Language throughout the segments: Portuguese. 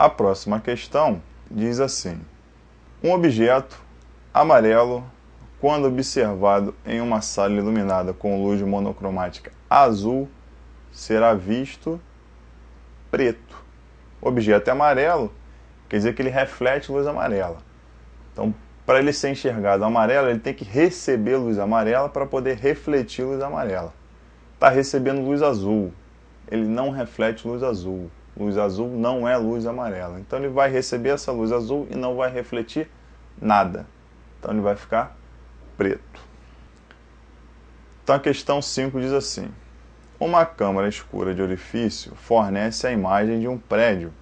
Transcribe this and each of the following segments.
A próxima questão diz assim: um objeto amarelo, quando observado em uma sala iluminada com luz monocromática azul, será visto preto. O objeto é amarelo, quer dizer que ele reflete luz amarela. Então, para ele ser enxergado amarelo, ele tem que receber luz amarela para poder refletir luz amarela. Está recebendo luz azul, ele não reflete luz azul. Luz azul não é luz amarela. Então ele vai receber essa luz azul e não vai refletir nada. Então ele vai ficar preto. Então a questão 5 diz assim: uma câmara escura de orifício fornece a imagem de um prédio,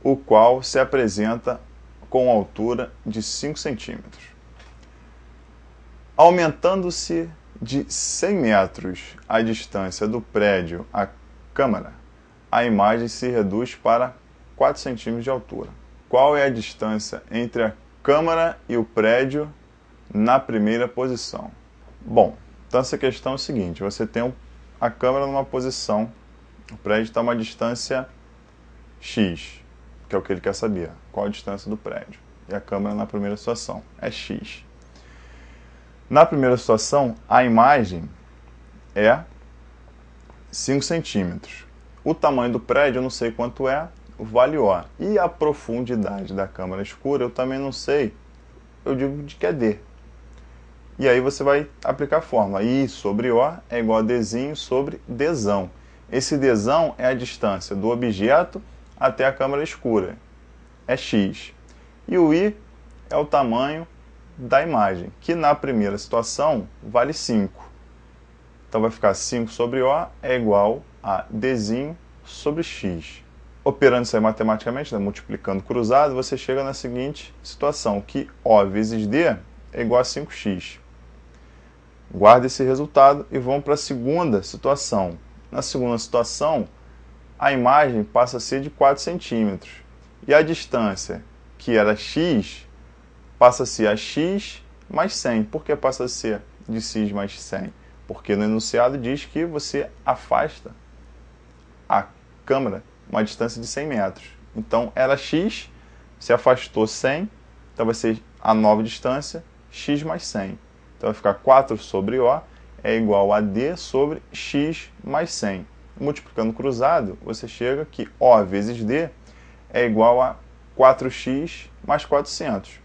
o qual se apresenta com altura de 5 centímetros. Aumentando-se de 100 metros a distância do prédio à câmara, a imagem se reduz para 4 centímetros de altura. Qual é a distância entre a câmara e o prédio na primeira posição? Bom, então essa questão é o seguinte: você tem a câmara numa posição, o prédio está a uma distância x, que é o que ele quer saber, qual a distância do prédio. E a câmara na primeira situação é x. Na primeira situação, a imagem é 5 centímetros. O tamanho do prédio eu não sei quanto é, vale O. E a profundidade da câmara escura eu também não sei, eu digo de que é D. E aí você vai aplicar a fórmula. I sobre O é igual a Dzinho sobre Dzão. Esse Dzão é a distância do objeto até a câmara escura. É x. E o I é o tamanho da imagem, que na primeira situação vale 5. Então vai ficar 5 sobre O é igual a Dzinho sobre x. Operando isso aí matematicamente, né, multiplicando cruzado, você chega na seguinte situação, que O vezes D é igual a 5x. Guarda esse resultado e vamos para a segunda situação. Na segunda situação, a imagem passa a ser de 4 centímetros. E a distância, que era x, passa a ser a x mais 100. Por que passa a ser de x mais 100? Porque no enunciado diz que você afasta a câmara uma distância de 100 metros. Então era x, se afastou 100, então vai ser a nova distância, x mais 100. Então vai ficar 4 sobre O é igual a D sobre x mais 100. Multiplicando cruzado, você chega que O vezes D é igual a 4x mais 400.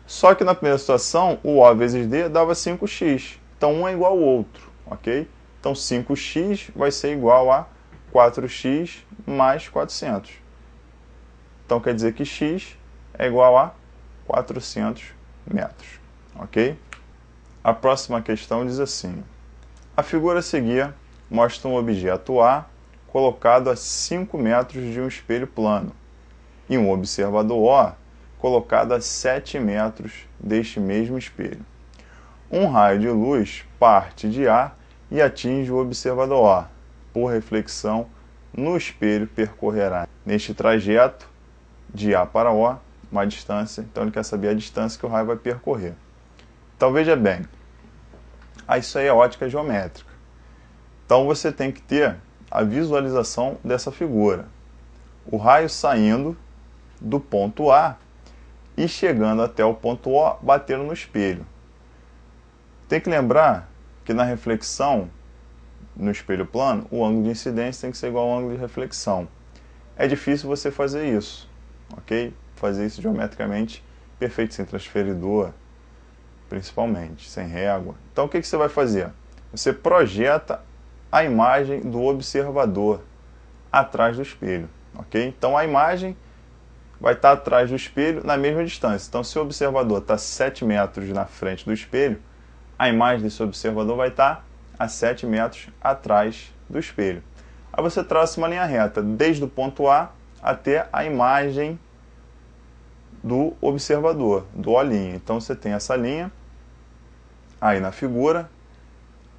Só que na primeira situação, o O vezes D dava 5x. Então um é igual ao outro, ok? Então 5x vai ser igual a 4x mais 400. Então quer dizer que x é igual a 400 metros, ok? A próxima questão diz assim: a figura a seguir mostra um objeto A colocado a 5 metros de um espelho plano e um observador O colocado a 7 metros deste mesmo espelho. Um raio de luz parte de A e atinge o observador O. Por reflexão, no espelho percorrerá neste trajeto de A para O uma distância. Então ele quer saber a distância que o raio vai percorrer. Então veja bem, isso aí é ótica geométrica. Então você tem que ter a visualização dessa figura. O raio saindo do ponto A e chegando até o ponto O, batendo no espelho. Tem que lembrar que na reflexão, no espelho plano, o ângulo de incidência tem que ser igual ao ângulo de reflexão. É difícil você fazer isso, ok? Fazer isso geometricamente perfeito, sem transferidor, principalmente, sem régua. Então o que você vai fazer? Você projeta a imagem do observador atrás do espelho, ok? Então a imagem vai estar atrás do espelho na mesma distância. Então se o observador está 7 metros na frente do espelho, a imagem desse observador vai estar a 7 metros atrás do espelho. Aí você traça uma linha reta desde o ponto A até a imagem do observador, do olhinho. Então você tem essa linha aí na figura.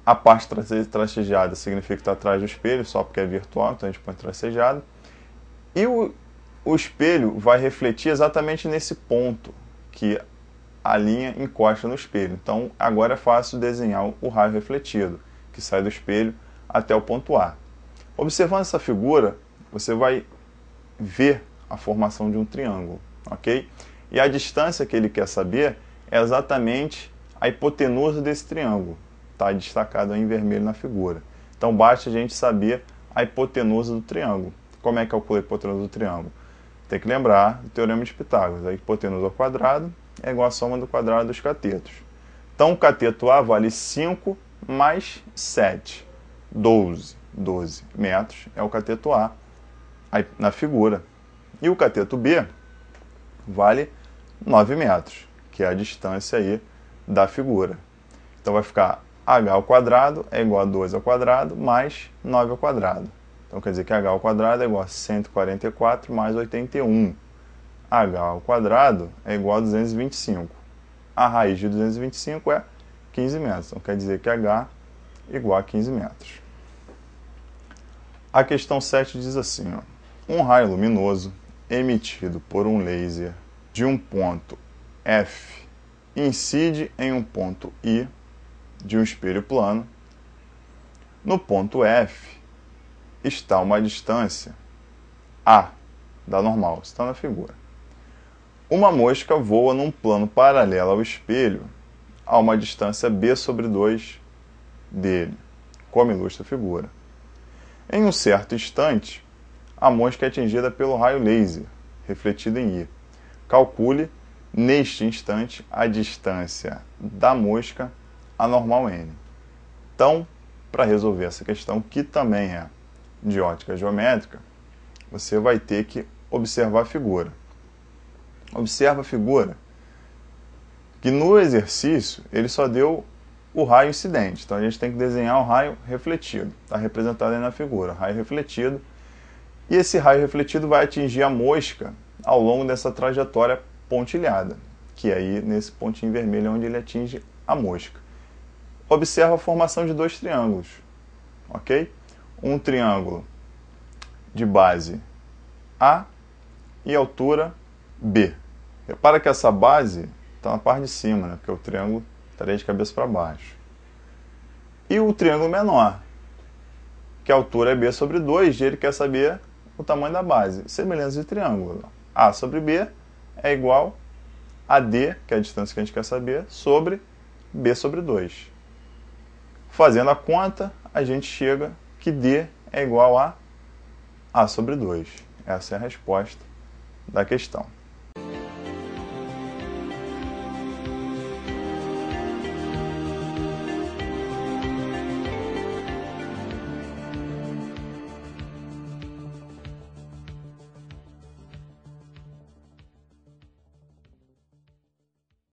A parte tracejada significa que está atrás do espelho, só porque é virtual, então a gente põe tracejado. E o espelho vai refletir exatamente nesse ponto que a linha encosta no espelho. Então agora é fácil desenhar o raio refletido, que sai do espelho até o ponto A. Observando essa figura, você vai ver a formação de um triângulo, ok? E a distância que ele quer saber é exatamente a hipotenusa desse triângulo, está destacado em vermelho na figura. Então basta a gente saber a hipotenusa do triângulo. Como é que calcula a hipotenusa do triângulo? Tem que lembrar do teorema de Pitágoras. A hipotenusa ao quadrado é igual à soma do quadrado dos catetos. Então o cateto A vale 5 mais 7, 12 metros é o cateto A na figura. E o cateto B vale 9 metros, que é a distância aí da figura. Então vai ficar h ao quadrado é igual a 2 ao quadrado mais 9 ao quadrado. Então quer dizer que h ao quadrado é igual a 144 mais 81. H ao quadrado é igual a 225. A raiz de 225 é 15 metros. Então quer dizer que h é igual a 15 metros. A questão 7 diz assim, ó, um raio luminoso emitido por um laser de um ponto F incide em um ponto I de um espelho plano. No ponto F está uma distância A da normal, está na figura. Uma mosca voa num plano paralelo ao espelho a uma distância B sobre 2 dele, como ilustra a figura. Em um certo instante, a mosca é atingida pelo raio laser, refletido em I. Calcule, neste instante, a distância da mosca a normal n. Então, para resolver essa questão, que também é de ótica geométrica, você vai ter que observar a figura. Observa a figura que no exercício ele só deu o raio incidente. Então a gente tem que desenhar o raio refletido. Está representado aí na figura, raio refletido. E esse raio refletido vai atingir a mosca ao longo dessa trajetória pontilhada, que é aí nesse pontinho vermelho onde ele atinge a mosca. Observa a formação de dois triângulos, ok? Um triângulo de base A e altura B. Repara que essa base está na parte de cima, né? Porque o triângulo estaria de cabeça para baixo. E o triângulo menor, que a altura é B sobre 2, e ele quer saber o tamanho da base. Semelhança de triângulo. A sobre B é igual a D, que é a distância que a gente quer saber, sobre B sobre 2. Fazendo a conta, a gente chega que D é igual a sobre 2. Essa é a resposta da questão.